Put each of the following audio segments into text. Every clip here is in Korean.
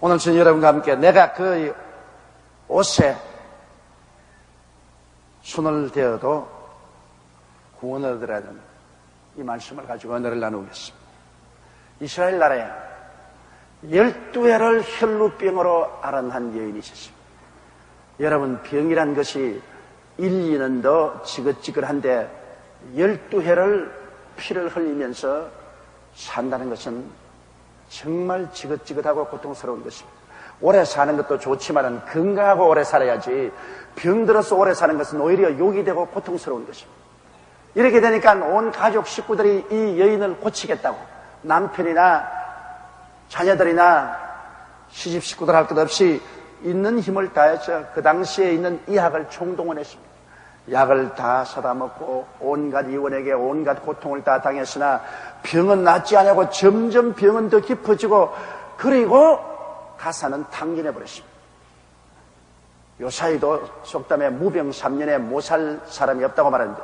오늘 저는 여러분과 함께 내가 그 옷에 손을 대어도 구원을 얻으라는 이 말씀을 가지고 언어를 나누겠습니다. 이스라엘 나라에 12해를 혈루병으로 앓은 여인이 있었습니다. 여러분, 병이란 것이 1, 2년 더 지긋지긋한데 12해를 피를 흘리면서 산다는 것은 정말 지긋지긋하고 고통스러운 것입니다. 오래 사는 것도 좋지만 건강하고 오래 살아야지, 병들어서 오래 사는 것은 오히려 욕이 되고 고통스러운 것입니다. 이렇게 되니까 온 가족 식구들이 이 여인을 고치겠다고 남편이나 자녀들이나 시집 식구들 할 것 없이 있는 힘을 다해서 그 당시에 있는 이 약을 총동원했습니다. 약을 다 사다 먹고 온갖 이원에게 온갖 고통을 다 당했으나 병은 낫지 않냐고 점점 병은 더 깊어지고, 그리고 가사는 탕진해 버렸습니다. 요사이도 속담에 무병 3년에 못 살 사람이 없다고 말하는데,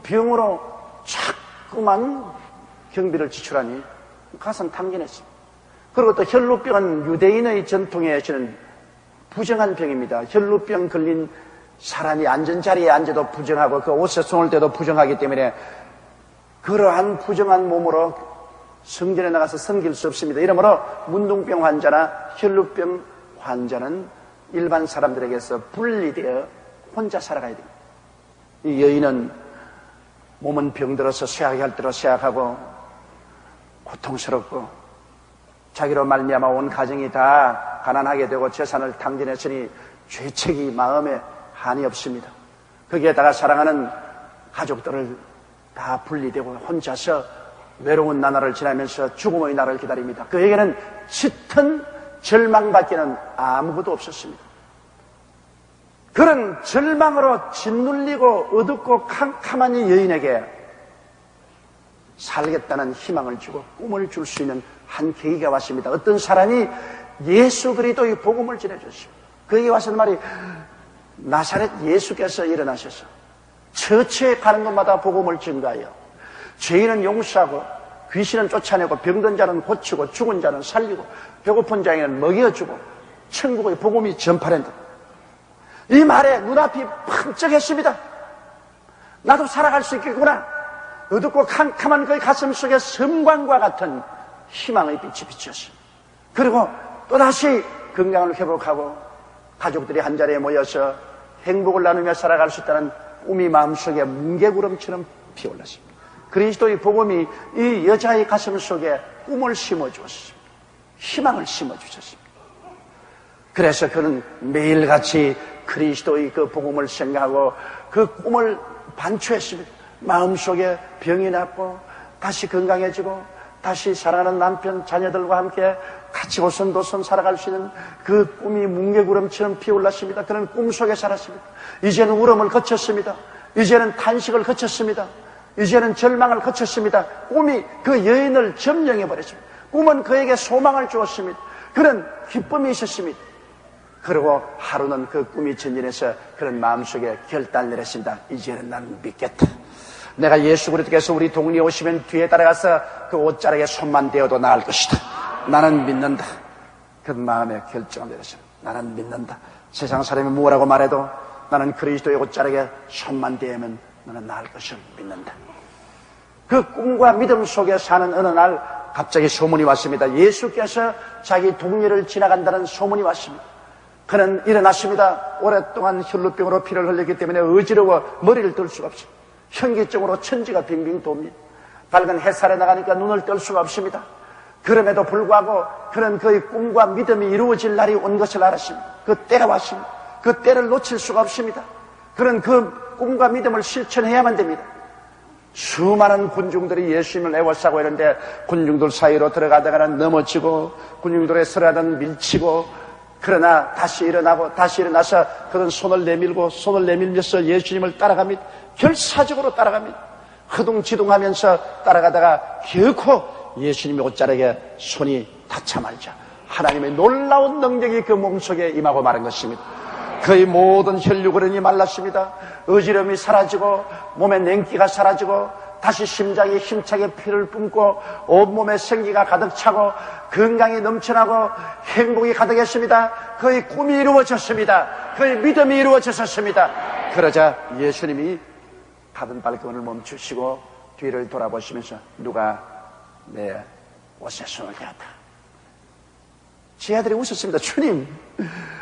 병으로 자꾸만 경비를 지출하니 가사는 탕진했습니다. 그리고 또 혈루병은 유대인의 전통에 지는 부정한 병입니다. 혈루병 걸린 사람이 앉은 자리에 앉아도 부정하고 그 옷에 손을 대도 부정하기 때문에 그러한 부정한 몸으로 성전에 나가서 섬길 수 없습니다. 이러므로 문둥병 환자나 혈루병 환자는 일반 사람들에게서 분리되어 혼자 살아가야 됩니다. 이 여인은 몸은 병들어서 쇠하게 할 대로 쇠약하고 고통스럽고 자기로 말미암아 온 가정이 다 가난하게 되고 재산을 탕진했으니 죄책이 마음에 한이 없습니다. 거기에다가 사랑하는 가족들을 다 분리되고 혼자서 외로운 나날을 지나면서 죽음의 날을 기다립니다. 그에게는 짙은 절망밖에는 아무것도 없었습니다. 그런 절망으로 짓눌리고 어둡고 캄캄한 이 여인에게 살겠다는 희망을 주고 꿈을 줄 수 있는 한 계기가 왔습니다. 어떤 사람이 예수 그리스도의 복음을 전해줬습니다. 그에게 와서는 말이, 나사렛 예수께서 일어나셔서 처처에 가는 곳마다 복음을 증가하여 죄인은 용서하고 귀신은 쫓아내고 병든 자는 고치고 죽은 자는 살리고 배고픈 자에게는 먹여주고 천국의 복음이 전파된다. 이 말에 눈앞이 번쩍했습니다. 나도 살아갈 수 있겠구나. 어둡고 캄캄한 그의 가슴 속에 섬광과 같은 희망의 빛이 비쳤어요. 그리고 또다시 건강을 회복하고 가족들이 한자리에 모여서 행복을 나누며 살아갈 수 있다는 꿈이 마음속에 뭉게구름처럼 피어올랐습니다. 그리스도의 복음이 이 여자의 가슴 속에 꿈을 심어주었습니다. 희망을 심어주셨습니다. 그래서 그는 매일같이 그리스도의 그 복음을 생각하고 그 꿈을 반추했습니다. 마음속에 병이 낫고 다시 건강해지고 다시 사랑하는 남편, 자녀들과 함께 같이 오손도손 살아갈 수 있는 그 꿈이 뭉게구름처럼 피어올랐습니다. 그는 꿈속에 살았습니다. 이제는 울음을 거쳤습니다. 이제는 탄식을 거쳤습니다. 이제는 절망을 거쳤습니다. 꿈이 그 여인을 점령해버렸습니다. 꿈은 그에게 소망을 주었습니다. 그런 기쁨이 있었습니다. 그리고 하루는 그 꿈이 전진해서 그런 마음속에 결단을 내렸습니다. 이제는 나는 믿겠다. 내가 예수 그리스도께서 우리 동리에 오시면 뒤에 따라가서 그 옷자락에 손만 대어도 나을 것이다. 나는 믿는다. 그 마음에 결정을 내렸습니다. 나는 믿는다. 세상 사람이 무엇라고 말해도 나는 그리스도의 옷자락에 손만 대면 나는 나을 것을 믿는다. 그 꿈과 믿음 속에 사는 어느 날 갑자기 소문이 왔습니다. 예수께서 자기 동리를 지나간다는 소문이 왔습니다. 그는 일어났습니다. 오랫동안 혈루병으로 피를 흘렸기 때문에 어지러워 머리를 들 수가 없습니다. 현기증으로 천지가 빙빙 돕니다. 밝은 햇살에 나가니까 눈을 뜰 수가 없습니다. 그럼에도 불구하고 그는 그의 꿈과 믿음이 이루어질 날이 온 것을 알았습니다. 그 때가 왔습니다. 그 때를 놓칠 수가 없습니다. 그는 그 꿈과 믿음을 실천해야만 됩니다. 수많은 군중들이 예수님을 애워싸고 있는데 군중들 사이로 들어가다가는 넘어지고 군중들의 서라는 밀치고, 그러나 다시 일어나고 다시 일어나서 그는 손을 내밀면서 예수님을 따라갑니다. 결사적으로 따라갑니다. 허둥지둥하면서 따라가다가 결코 예수님의 옷자락에 손이 닿자 말자 하나님의 놀라운 능력이 그 몸속에 임하고 마는 것입니다. 그의 모든 혈류근이 말랐습니다. 어지럼이 사라지고 몸의 냉기가 사라지고 다시 심장이 힘차게 피를 뿜고 온몸에 생기가 가득 차고 건강이 넘쳐나고 행복이 가득했습니다. 그의 꿈이 이루어졌습니다. 그의 믿음이 이루어졌습니다. 그러자 예수님이 가던 발걸음을 멈추시고 뒤를 돌아보시면서 누가 내 옷에 손을 대었다. 제 아들이 웃었습니다. 주님,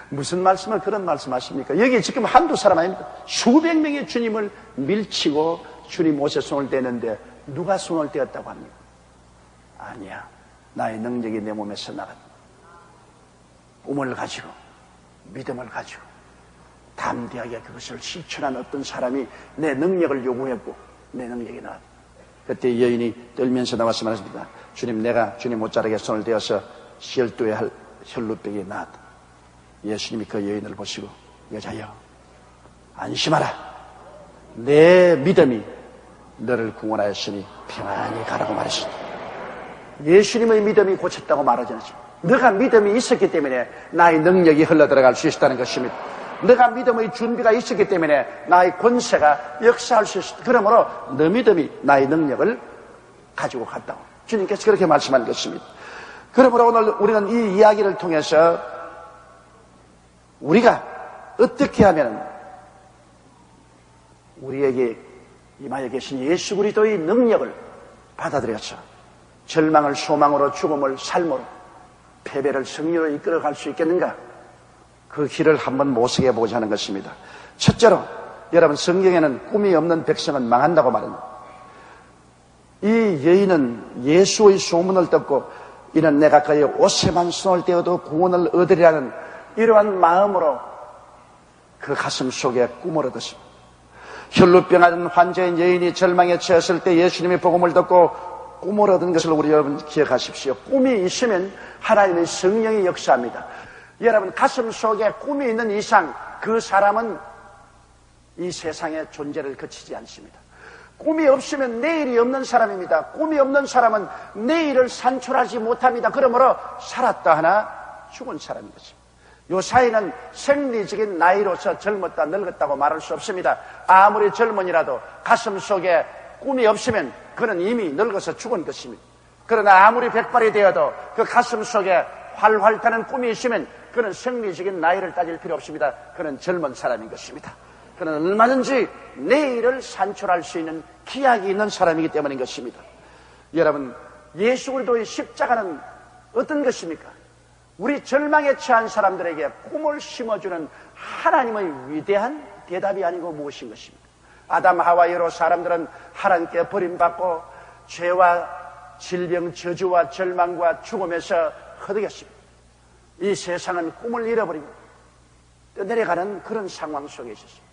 무슨 말씀을 그런 말씀하십니까? 여기 지금 한두 사람 아닙니까? 수백 명의 주님을 밀치고 주님 옷에 손을 대는데 누가 손을 대었다고 합니까? 아니야. 나의 능력이 내 몸에서 나갔다. 꿈을 가지고 믿음을 가지고 담대하게 그것을 실천한 어떤 사람이 내 능력을 요구했고 내 능력이 나왔다. 그때 여인이 떨면서 나와서 말했습니다. 주님, 내가 주님 옷자락에 손을 대어서 시열두에 할 혈루병이 나았다. 예수님이 그 여인을 보시고 여자여 안심하라. 내 믿음이 너를 구원하였으니 평안히 가라고 말했습니다. 예수님의 믿음이 고쳤다고 말하지 않습니다. 너가 믿음이 있었기 때문에 나의 능력이 흘러들어갈 수 있다는 것입니다. 너가 믿음의 준비가 있었기 때문에 나의 권세가 역사할 수 있다. 그러므로 너 믿음이 나의 능력을 가지고 갔다고 주님께서 그렇게 말씀한 것입니다. 그러므로 오늘 우리는 이 이야기를 통해서 우리가 어떻게 하면 우리에게 임하여 계신 예수 그리스도의 능력을 받아들여서 절망을 소망으로, 죽음을 삶으로, 패배를 승리로 이끌어갈 수 있겠는가? 그 길을 한번 모색해 보자는 것입니다. 첫째로 여러분, 성경에는 꿈이 없는 백성은 망한다고 말합니다. 이 여인은 예수의 소문을 듣고 이는 내가 그의 옷에만 손을 떼어도 구원을 얻으리라는 이러한 마음으로 그 가슴 속에 꿈을 얻었습니다. 혈루병 환자인 여인이 절망에 처했을 때 예수님의 복음을 듣고 꿈을 얻은 것을 우리 여러분 기억하십시오. 꿈이 있으면 하나님의 성령이 역사합니다. 여러분, 가슴 속에 꿈이 있는 이상 그 사람은 이 세상의 존재를 거치지 않습니다. 꿈이 없으면 내일이 없는 사람입니다. 꿈이 없는 사람은 내일을 산출하지 못합니다. 그러므로 살았다 하나 죽은 사람인 것입니다. 요 사이는 생리적인 나이로서 젊었다 늙었다고 말할 수 없습니다. 아무리 젊은이라도 가슴 속에 꿈이 없으면 그는 이미 늙어서 죽은 것입니다. 그러나 아무리 백발이 되어도 그 가슴 속에 활활 타는 꿈이 있으면 그는 생리적인 나이를 따질 필요 없습니다. 그는 젊은 사람인 것입니다. 그는 얼마든지 내일을 산출할 수 있는 기약이 있는 사람이기 때문인 것입니다. 여러분, 예수 그리스도의 십자가는 어떤 것입니까? 우리 절망에 처한 사람들에게 꿈을 심어주는 하나님의 위대한 대답이 아니고 무엇인 것입니까? 아담 하와이로 사람들은 하나님께 버림받고 죄와 질병, 저주와 절망과 죽음에서 허덕였습니다. 이 세상은 꿈을 잃어버리고 떠내려가는 그런 상황 속에 있었습니다.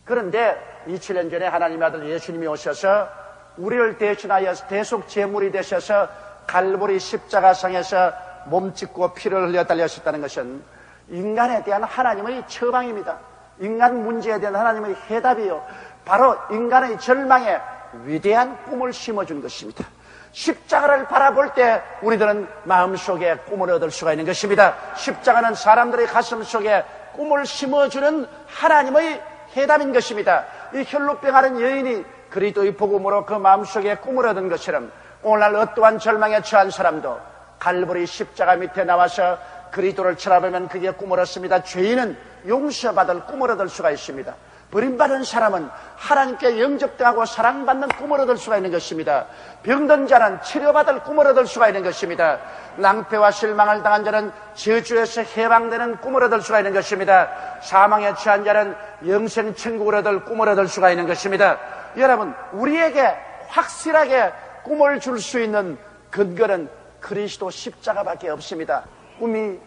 그런데 2000년 전에 하나님의 아들 예수님이 오셔서 우리를 대신하여 대속 제물이 되셔서 갈보리 십자가상에서 몸짓고 피를 흘려 달렸었다는 것은 인간에 대한 하나님의 처방입니다. 인간 문제에 대한 하나님의 해답이요, 바로 인간의 절망에 위대한 꿈을 심어준 것입니다. 십자가를 바라볼 때 우리들은 마음속에 꿈을 얻을 수가 있는 것입니다. 십자가는 사람들의 가슴 속에 꿈을 심어주는 하나님의 해답인 것입니다. 이 혈루병하는 여인이 그리스도의 복음으로 그 마음속에 꿈을 얻은 것처럼 오늘날 어떠한 절망에 처한 사람도 갈보리 십자가 밑에 나와서 그리스도를 쳐다보면 그게 꿈을 얻습니다. 죄인은 용서받을 꿈을 얻을 수가 있습니다. 버림받은 사람은 하나님께 영접하고 사랑받는 꿈을 얻을 수가 있는 것입니다. 병든 자는 치료받을 꿈을 얻을 수가 있는 것입니다. 낭패와 실망을 당한 자는 저주에서 해방되는 꿈을 얻을 수가 있는 것입니다. 사망에 처한 자는 영생 천국을 얻을 꿈을 얻을 수가 있는 것입니다. 여러분, 우리에게 확실하게 꿈을 줄 수 있는 근거는 그리스도 십자가밖에 없습니다. 꿈이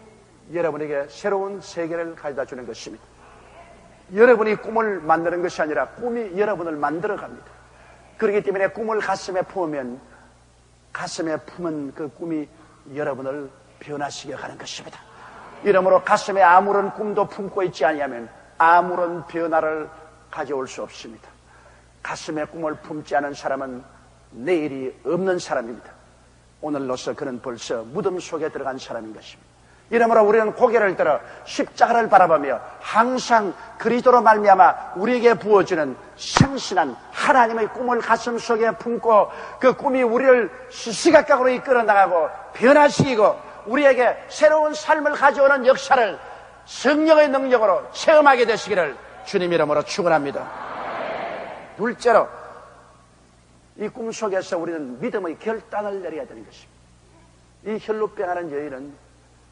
여러분에게 새로운 세계를 가져다 주는 것입니다. 여러분이 꿈을 만드는 것이 아니라 꿈이 여러분을 만들어 갑니다. 그렇기 때문에 꿈을 가슴에 품으면 가슴에 품은 그 꿈이 여러분을 변화시켜 가는 것입니다. 이러므로 가슴에 아무런 꿈도 품고 있지 아니하면 아무런 변화를 가져올 수 없습니다. 가슴에 꿈을 품지 않은 사람은 내일이 없는 사람입니다. 오늘로서 그는 벌써 무덤 속에 들어간 사람인 것입니다. 이러므로 우리는 고개를 들어 십자가를 바라보며 항상 그리스도로 말미암아 우리에게 부어주는 생신한 하나님의 꿈을 가슴속에 품고 그 꿈이 우리를 시시각각으로 이끌어 나가고 변화시키고 우리에게 새로운 삶을 가져오는 역사를 성령의 능력으로 체험하게 되시기를 주님 이름으로 축원합니다. 둘째로 이 꿈 속에서 우리는 믿음의 결단을 내려야 되는 것입니다. 이 혈루병하는 여인은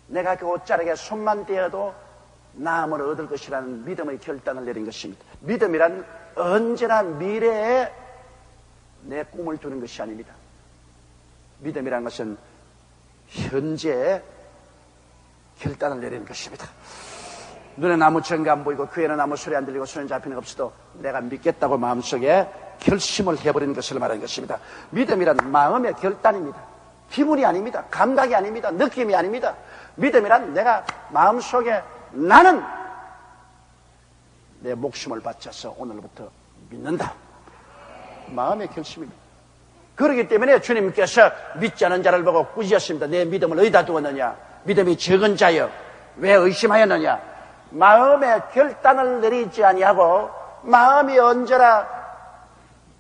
내가 그 옷자락에 손만 대어도 나음을 얻을 것이라는 믿음의 결단을 내린 것입니다. 믿음이란 언제나 미래에 내 꿈을 두는 것이 아닙니다. 믿음이란 것은 현재에 결단을 내리는 것입니다. 눈에 아무 증거 안 보이고 귀에는 아무 소리 안 들리고 손에 잡히는 것 없어도 내가 믿겠다고 마음속에 결심을 해버리는 것을 말하는 것입니다. 믿음이란 마음의 결단입니다. 기분이 아닙니다. 감각이 아닙니다. 느낌이 아닙니다. 믿음이란 내가 마음속에 나는 내 목숨을 바쳐서 오늘부터 믿는다. 마음의 결심입니다. 그렇기 때문에 주님께서 믿지 않은 자를 보고 꾸짖었습니다. 내 믿음을 어디다 두었느냐? 믿음이 적은 자여 왜 의심하였느냐? 마음의 결단을 내리지 아니하고 마음이 언제나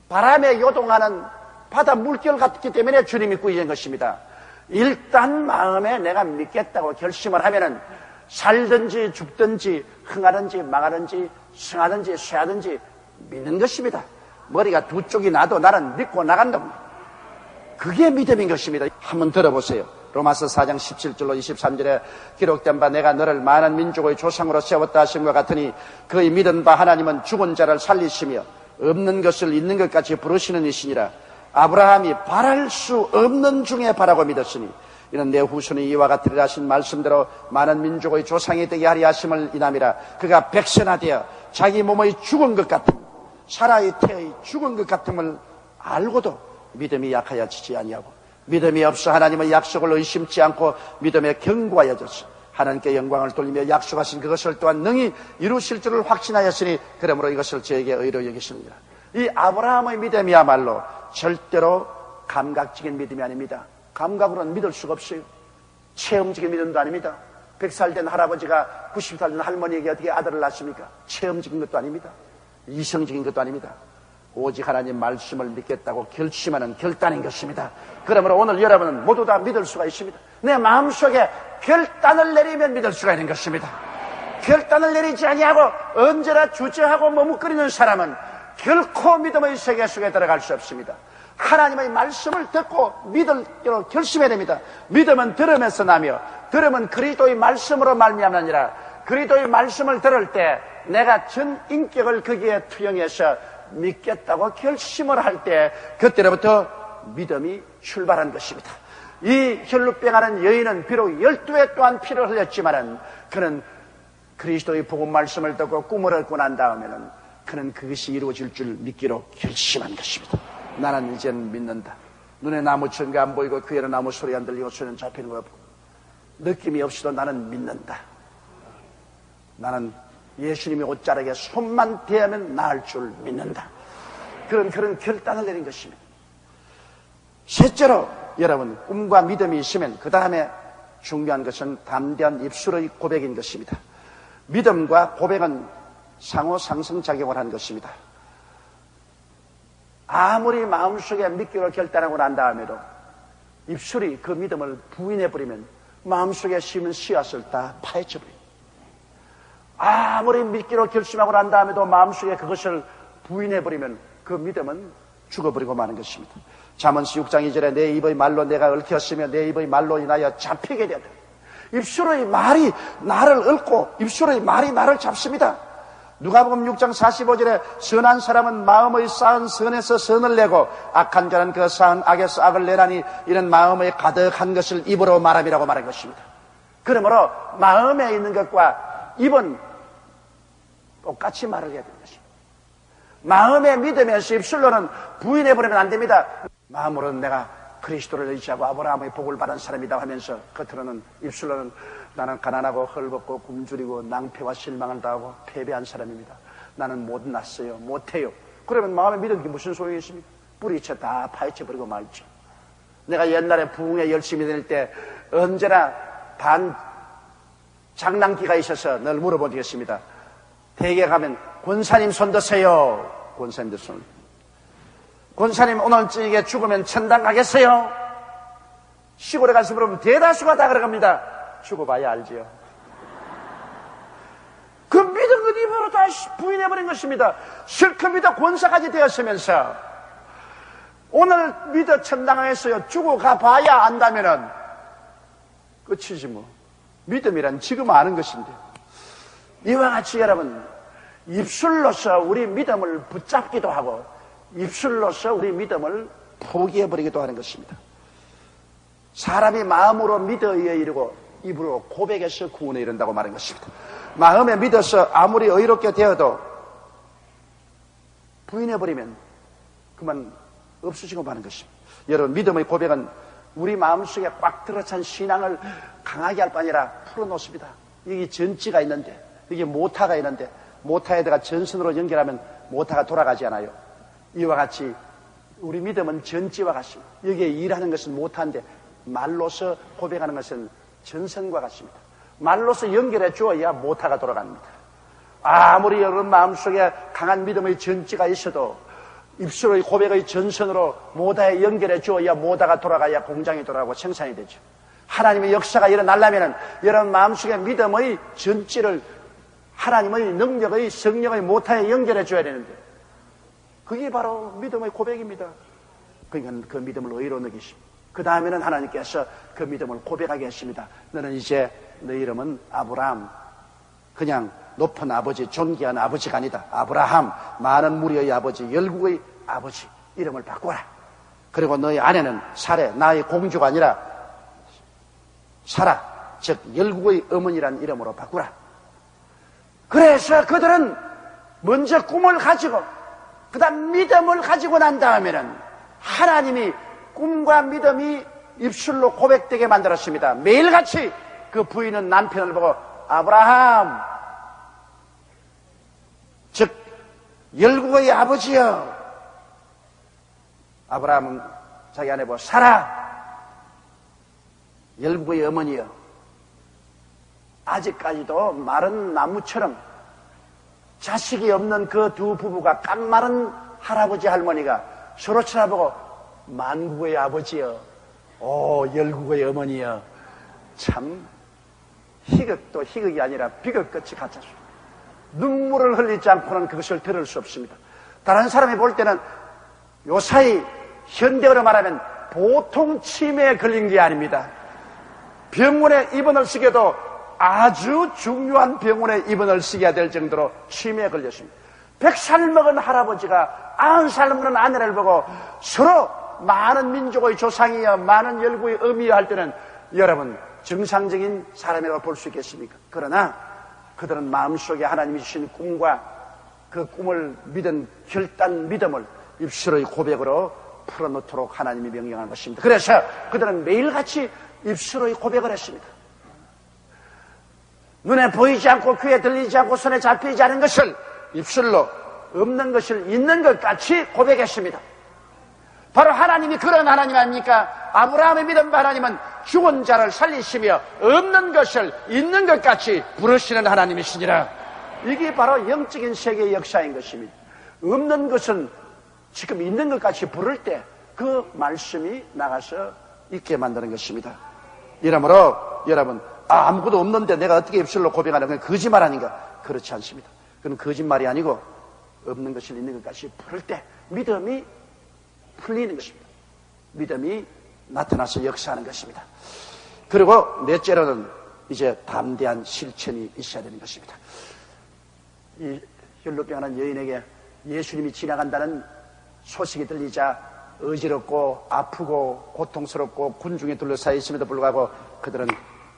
바람에 요동하는 바다 물결 같기 때문에 주님이 꾸짖은 것입니다. 일단 마음에 내가 믿겠다고 결심을 하면은 살든지 죽든지 흥하든지 망하든지 승하든지 쇠하든지 믿는 것입니다. 머리가 두 쪽이 나도 나는 믿고 나간다. 그게 믿음인 것입니다. 한번 들어보세요. 로마서 4장 17절로 23절에 기록된 바 내가 너를 많은 민족의 조상으로 세웠다 하심과 같으니 그의 믿은 바 하나님은 죽은 자를 살리시며 없는 것을 있는 것 같이 부르시는 이시니라. 아브라함이 바랄 수 없는 중에 바라고 믿었으니 이는 내 후손이 이와 같으리라 하신 말씀대로 많은 민족의 조상이 되게 하리 하심을 인함이라. 그가 백선하되어 자기 몸의 죽은 것 같음 사라의 태의 죽은 것 같음을 알고도 믿음이 약하여지지 아니하고 믿음이 없어 하나님의 약속을 의심치 않고 믿음에 견고하여졌어 하나님께 영광을 돌리며 약속하신 그것을 또한 능히 이루실 줄을 확신하였으니 그러므로 이것을 저에게 의로 여기십니다. 이 아브라함의 믿음이야말로 절대로 감각적인 믿음이 아닙니다. 감각으로는 믿을 수가 없어요. 체험적인 믿음도 아닙니다. 100살 된 할아버지가 90살 된 할머니에게 어떻게 아들을 낳습니까? 체험적인 것도 아닙니다. 이성적인 것도 아닙니다. 오직 하나님 말씀을 믿겠다고 결심하는 결단인 것입니다. 그러므로 오늘 여러분은 모두 다 믿을 수가 있습니다. 내 마음속에 결단을 내리면 믿을 수가 있는 것입니다. 결단을 내리지 아니하고 언제나 주저하고 머뭇거리는 사람은 결코 믿음의 세계 속에 들어갈 수 없습니다. 하나님의 말씀을 듣고 믿으기로 결심해야 됩니다. 믿음은 들으면서 나며 들으면 그리스도의 말씀으로 말미암느니라. 그리스도의 말씀을 들을 때 내가 전 인격을 거기에 투영해서 믿겠다고 결심을 할 때 그때로부터 믿음이 출발한 것입니다. 이 혈루병하는 여인은 비록 12회 동안 피를 흘렸지만은 그는 그리스도의 복음 말씀을 듣고 꿈을 얻고 난 다음에는 그는 그것이 이루어질 줄 믿기로 결심한 것입니다. 나는 이제는 믿는다. 눈에 아무 증거 안 보이고 귀에는 아무 소리 안 들리고 손에는 잡히는 거 없고 느낌이 없이도 나는 믿는다. 나는 예수님의 옷자락에 손만 대하면 나을 줄 믿는다. 그런 결단을 내린 것입니다. 셋째로 여러분 꿈과 믿음이 있으면 그 다음에 중요한 것은 담대한 입술의 고백인 것입니다. 믿음과 고백은 상호 상승작용을 하는 것입니다. 아무리 마음속에 믿기로 결단하고 난 다음에도 입술이 그 믿음을 부인해버리면 마음속에 심은 씨앗을 다 파헤쳐버립니다. 아무리 믿기로 결심하고 난 다음에도 마음속에 그것을 부인해버리면 그 믿음은 죽어버리고 마는 것입니다. 잠언서 6장 2절에 내 입의 말로 내가 얽혔으며 내 입의 말로 인하여 잡히게 되다. 입술의 말이 나를 얽고 입술의 말이 나를 잡습니다. 누가복음 6장 45절에 선한 사람은 마음의 쌓은 선에서 선을 내고 악한 자는 그 쌓은 악에서 악을 내나니 이는 마음에 가득한 것을 입으로 말함이라고 말한 것입니다. 그러므로 마음에 있는 것과 입은 똑같이 말을 해야 되는 것입니다. 마음에 믿으면서 입술로는 부인해버리면 안 됩니다. 마음으로는 내가 그리스도를 의지하고 아브라함의 복을 받은 사람이다 하면서 겉으로는 입술로는 나는 가난하고 헐벗고 굶주리고 낭패와 실망을 당하고 패배한 사람입니다. 나는 못났어요. 못해요. 그러면 마음에 믿은 게 무슨 소용이 있습니까? 뿌리채 다 파헤쳐버리고 말죠. 내가 옛날에 부흥에 열심히 다닐 때 언제나 장난기가 있어서 늘 물어보겠습니다. 대개 가면 권사님 손 드세요. 권사님들 손. 권사님 오늘 저녁에 죽으면 천당 가겠어요? 시골에 가서 물으면 대다수가 다 그러갑니다. 죽어봐야 알지요. 그 믿은 것 입으로 다 부인해버린 것입니다. 실컷 믿어 권사까지 되었으면서 오늘 믿어 천당 가겠어요. 죽어가 봐야 안다면은 끝이지 뭐. 믿음이란 지금 아는 것인데. 이와 같이 여러분, 입술로서 우리 믿음을 붙잡기도 하고 입술로서 우리 믿음을 포기해버리기도 하는 것입니다. 사람이 마음으로 믿어야 이르고 입으로 고백해서 구원에 이른다고 말한 것입니다. 마음에 믿어서 아무리 의롭게 되어도 부인해버리면 그만 없어지고 마는 것입니다. 여러분, 믿음의 고백은 우리 마음속에 꽉 들어찬 신앙을 강하게 할 뿐 아니라 풀어놓습니다. 여기 전지가 있는데, 여기 모타가 있는데, 모타에다가 전선으로 연결하면 모타가 돌아가지 않아요. 이와 같이 우리 믿음은 전지와 같습니다. 여기에 일하는 것은 모타인데 말로서 고백하는 것은 전선과 같습니다. 말로서 연결해 주어야 모타가 돌아갑니다. 아무리 여러분 마음속에 강한 믿음의 전지가 있어도 입술의 고백의 전선으로 모다에 연결해 주어야 모다가 돌아가야 공장이 돌아가고 생산이 되죠. 하나님의 역사가 일어나려면 여러분 마음속에 믿음의 전지를 하나님의 능력의 성령의 모타에 연결해 줘야 되는데 그게 바로 믿음의 고백입니다. 그러니까 그 믿음을 의로 느끼십니다. 그 다음에는 하나님께서 그 믿음을 고백하게 했습니다. 너는 이제 너 이름은 아브라함, 그냥 높은 아버지, 존귀한 아버지가 아니다. 아브라함, 많은 무리의 아버지, 열국의 아버지 이름을 바꾸라. 그리고 너희 아내는 사레, 나의 공주가 아니라 사라, 즉 열국의 어머니란 이름으로 바꾸라. 그래서 그들은 먼저 꿈을 가지고 그 다음 믿음을 가지고 난 다음에는 하나님이 꿈과 믿음이 입술로 고백되게 만들었습니다. 매일같이 그 부인은 남편을 보고 아브라함, 즉 열국의 아버지여. 아브라함은 자기 아내 보고 사라, 열국의 어머니여. 아직까지도 마른 나무처럼 자식이 없는 그 두 부부가 깡마른 할아버지 할머니가 서로 쳐다보고 만국의 아버지여, 오 열국의 어머니여. 참 희극도 희극이 아니라 비극같이 같았습니다. 눈물을 흘리지 않고는 그것을 들을 수 없습니다. 다른 사람이 볼 때는 요사이 현대어로 말하면 보통 치매에 걸린 게 아닙니다. 병원에 입원을 시켜도 아주 중요한 병원에 입원을 시켜야 될 정도로 치매에 걸렸습니다. 100살 먹은 할아버지가 90살 먹은 아내를 보고 서로 많은 민족의 조상이여 많은 열국의 어미여 할 때는 여러분 정상적인 사람이라고 볼 수 있겠습니까? 그러나 그들은 마음속에 하나님이 주신 꿈과 그 꿈을 믿은 결단 믿음을 입술의 고백으로 풀어놓도록 하나님이 명령한 것입니다. 그래서 그들은 매일같이 입술의 고백을 했습니다. 눈에 보이지 않고 귀에 들리지 않고 손에 잡히지 않은 것을 입술로 없는 것을 있는 것 같이 고백했습니다. 바로 하나님이 그런 하나님 아닙니까? 아브라함의 믿음 하나님은 죽은 자를 살리시며 없는 것을 있는 것 같이 부르시는 하나님이시니라. 이게 바로 영적인 세계의 역사인 것입니다. 없는 것은 지금 있는 것 같이 부를 때 그 말씀이 나가서 있게 만드는 것입니다. 이러므로 여러분 아무것도 없는데 내가 어떻게 입술로 고백하는 건 거짓말 아닌가? 그렇지 않습니다. 그건 거짓말이 아니고 없는 것을 있는 것 같이 부를 때 믿음이 풀리는 것입니다. 믿음이 나타나서 역사하는 것입니다. 그리고 넷째로는 이제 담대한 실천이 있어야 되는 것입니다. 이 혈루병하는 여인에게 예수님이 지나간다는 소식이 들리자 어지럽고 아프고 고통스럽고 군중에 둘러싸여 있음에도 불구하고 그들은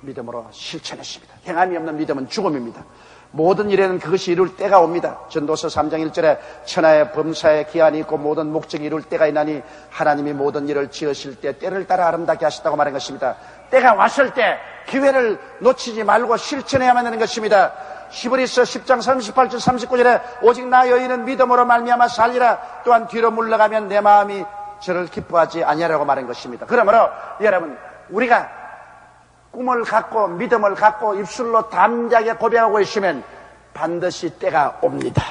믿음으로 실천했습니다. 행함이 없는 믿음은 죽음입니다. 모든 일에는 그것이 이룰 때가 옵니다. 전도서 3장 1절에 천하의 범사에 기한이 있고 모든 목적이 이룰 때가 있나니 하나님이 모든 일을 지으실 때 때를 따라 아름답게 하셨다고 말한 것입니다. 때가 왔을 때 기회를 놓치지 말고 실천해야만 하는 것입니다. 히브리서 10장 38절 39절에 오직 나 여인은 믿음으로 말미암아 살리라. 또한 뒤로 물러가면 내 마음이 저를 기뻐하지 아니하라고 말한 것입니다. 그러므로 여러분 우리가 꿈을 갖고 믿음을 갖고 입술로 담대하게 고백하고 있으면 반드시 때가 옵니다.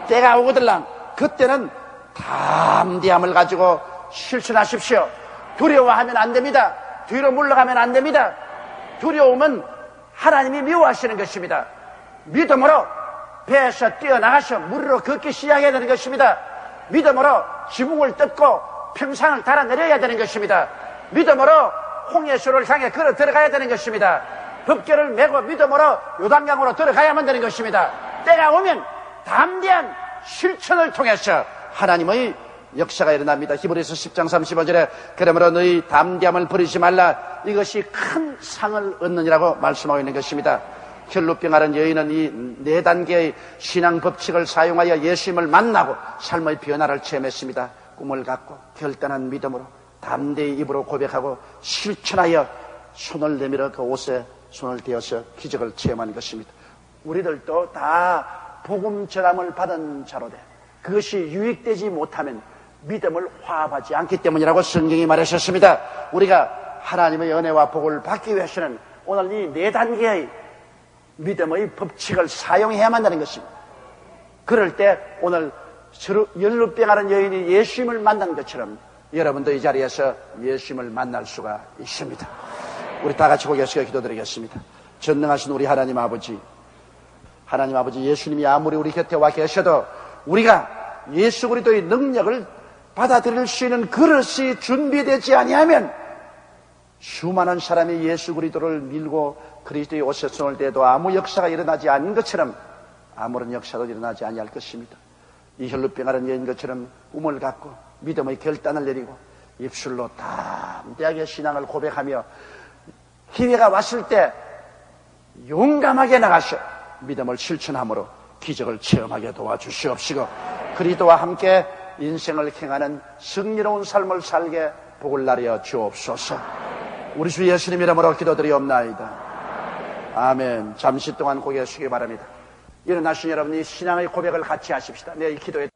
때가 오거들랑 그때는 담대함을 가지고 실천하십시오. 두려워하면 안 됩니다. 뒤로 물러가면 안 됩니다. 두려움은 하나님이 미워하시는 것입니다. 믿음으로 배에서 뛰어나가서 물으로 걷기 시작해야 되는 것입니다. 믿음으로 지붕을 뜯고 평상을 달아내려야 되는 것입니다. 믿음으로 홍해수를 향해 걸어 들어가야 되는 것입니다. 법궤를 메고 믿음으로 요단강으로 들어가야만 되는 것입니다. 때가 오면 담대한 실천을 통해서 하나님의 역사가 일어납니다. 히브리서 10장 35절에 그러므로 너희 담대함을 버리지 말라. 이것이 큰 상을 얻느니라고 말씀하고 있는 것입니다. 혈루병 앓은 여인은 이 4단계의 신앙 법칙을 사용하여 예수님을 만나고 삶의 변화를 체험했습니다. 꿈을 갖고 결단한 믿음으로 담대히 입으로 고백하고 실천하여 손을 내밀어 그 옷에 손을 대어서 기적을 체험한 것입니다. 우리들도 다 복음 전함을 받은 자로 돼 그것이 유익되지 못하면 믿음을 화합하지 않기 때문이라고 성경이 말하셨습니다. 우리가 하나님의 은혜와 복을 받기 위해서는 오늘 이 4단계의 믿음의 법칙을 사용해야만 하는 것입니다. 그럴 때 오늘 혈루병 앓은 여인이 예수님을 만난 것처럼 여러분도 이 자리에서 예수님을 만날 수가 있습니다. 우리 다 같이 고개 숙여 기도드리겠습니다. 전능하신 우리 하나님 아버지, 예수님이 아무리 우리 곁에 와 계셔도 우리가 예수 그리스도의 능력을 받아들일 수 있는 그릇이 준비되지 아니하면 수많은 사람이 예수 그리스도를 밀고 그리스도의 옷에 손을 대도 아무 역사가 일어나지 않는 것처럼 아무런 역사도 일어나지 아니할 것입니다. 이 혈루병 앓은 여인 것처럼 꿈을 갖고 믿음의 결단을 내리고 입술로 담대하게 신앙을 고백하며 기회가 왔을 때 용감하게 나가서 믿음을 실천함으로 기적을 체험하게 도와주시옵시고 그리스도와 함께 인생을 행하는 승리로운 삶을 살게 복을 나려 주옵소서. 우리 주 예수님 이름으로 기도드리옵나이다. 아멘. 잠시 동안 고개 숙이기 바랍니다. 일어나신 여러분이 신앙의 고백을 같이 하십시다. 내 이 기도에